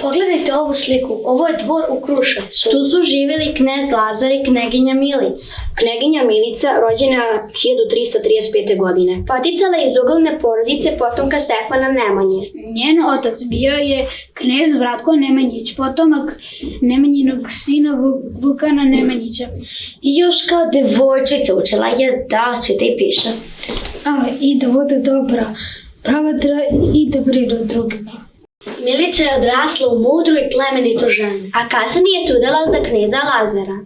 Pogledajte ovu sliku, ovo je dvor u Kruševcu. Tu su živjeli knez Lazar i kneginja Milica. Kneginja Milica rođena 1335. godine. Poticala je iz ugledne porodice potomka Stefana Nemanje. Njen otac bio je knez Vratko Nemanjić, potomak Nemanjinog sina Vukana Nemanjića. I još kao devojčica učila je da čita i piše. Ali i da bude dobra, pravedna i da brine o drugima. Milica je odrasla u mudru i plemenitu ženu. A kasnije se udala za kneza Lazara.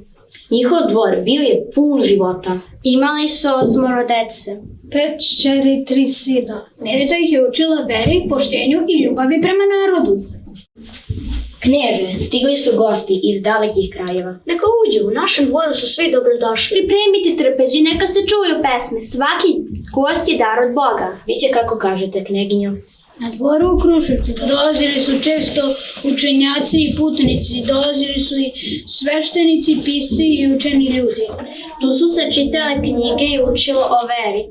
Njihov dvor bio je pun života. Imali su 8 dece. 5 kćeri i 3 sina. Milica ih je učila veri, poštenju i ljubavi prema narodu. Kneže, stigli su gosti iz dalekih krajeva. Neka uđu, u našem dvoru su svi dobrodošli. Pripremite trpezu i neka se čuju pesme. Svaki gost je dar od Boga. Biće kako kažete, kneginjo. Na dvoru u Kruševcu dolazili su često učenjaci i putnici, dolazili su i sveštenici, pisci i učeni ljudi. Tu su se čitale knjige i učilo o veri.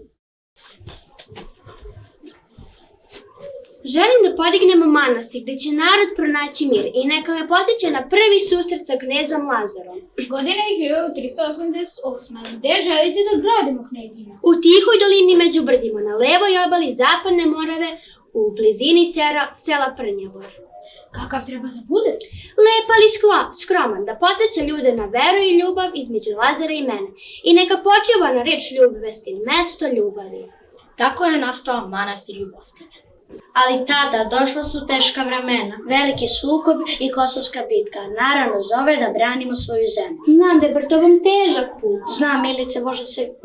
Želim da podignemo manastir gdje će narod pronaći mir i neka me podsjeća na prvi susret sa knezom Lazarom. Godina je 1388. Gde želite da gradimo, kneginja? U tihoj dolini među brdima, na levoj obali Zapadne Morave, u blizini sela Prnjavor. Kakav treba da bude? Lep ali skroman, da podsjeća ljude na veru i ljubav između Lazara i mene. I neka počiva na reč ljubavesti, mesto ljubavi. Tako je nastao manastir Ljubostinje. Ali tada došla su teška vremena, veliki sukob i Kosovska bitka. Naravno zove da branimo svoju zemlju. Znam da je pred tobom težak put. Znam, Milice,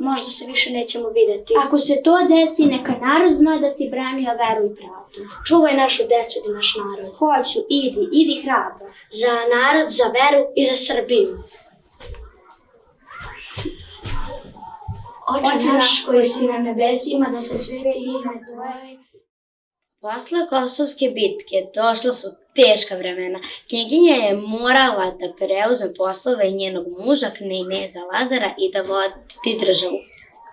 možda se više nećemo vidjeti. Ako se to desi, neka narod zna da si branio veru i pravdu. Čuvaj našu decu i naš narod. Hoću, idi hrabro. Za narod, za veru i za Srbiju. Oče naš koji si na nebesima, da se sveti ime Tvoje. Posle Kosovske bitke došla su teška vremena. Knjeginja je morala da preuzme poslove njenog muža, kneza Lazara, i da vodi državu.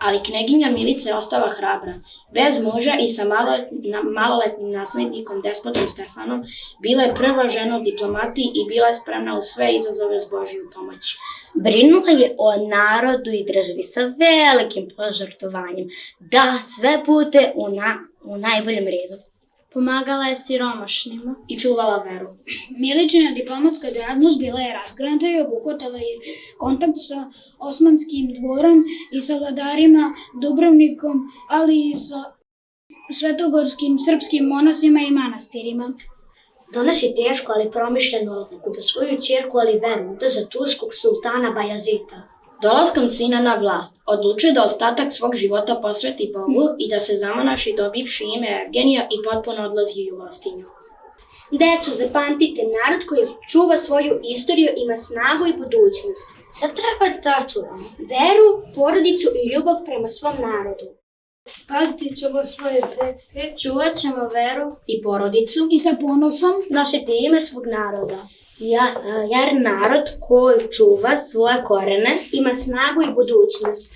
Ali kneginja Milica je ostala hrabra. Bez muža i sa maloletnim naslednikom, despotom Stefanom, bila je prva žena u diplomatiji i bila je spremna u sve izazove s Božiju pomoć. Brinula je o narodu i državi sa velikim požrtvovanjem, da sve bude u najboljem redu. Pomagala je siromašnima I čuvala veru. Miličina diplomatska delatnost bila je razgranata i obuhvatala je kontakt sa osmanskim dvorom i sa vladarima Dubrovnikom, ali i sa svetogorskim srpskim monasima i manastirima. Donosi tešku, ali promišljenu odluku da svoju ćerku Oliveru uda za turskog sultana Bajazita. Dolaskom sina na vlast, odlučuje da ostatak svog života posveti Bogu i da se zamonaši dobivši ime Evgenija i potpuno odlazi u Ljubostinju. Deco, zapamtite, narod koji čuva svoju istoriju ima snagu i budućnost. Šta treba da čuvamo? Veru, porodicu i ljubav prema svom narodu. Pamtit ćemo svoje pretke, Čuvat ćemo veru I porodicu. I sa ponosom nositi ime svog naroda. Jer narod koji čuva svoje korene Ima snagu i budućnost.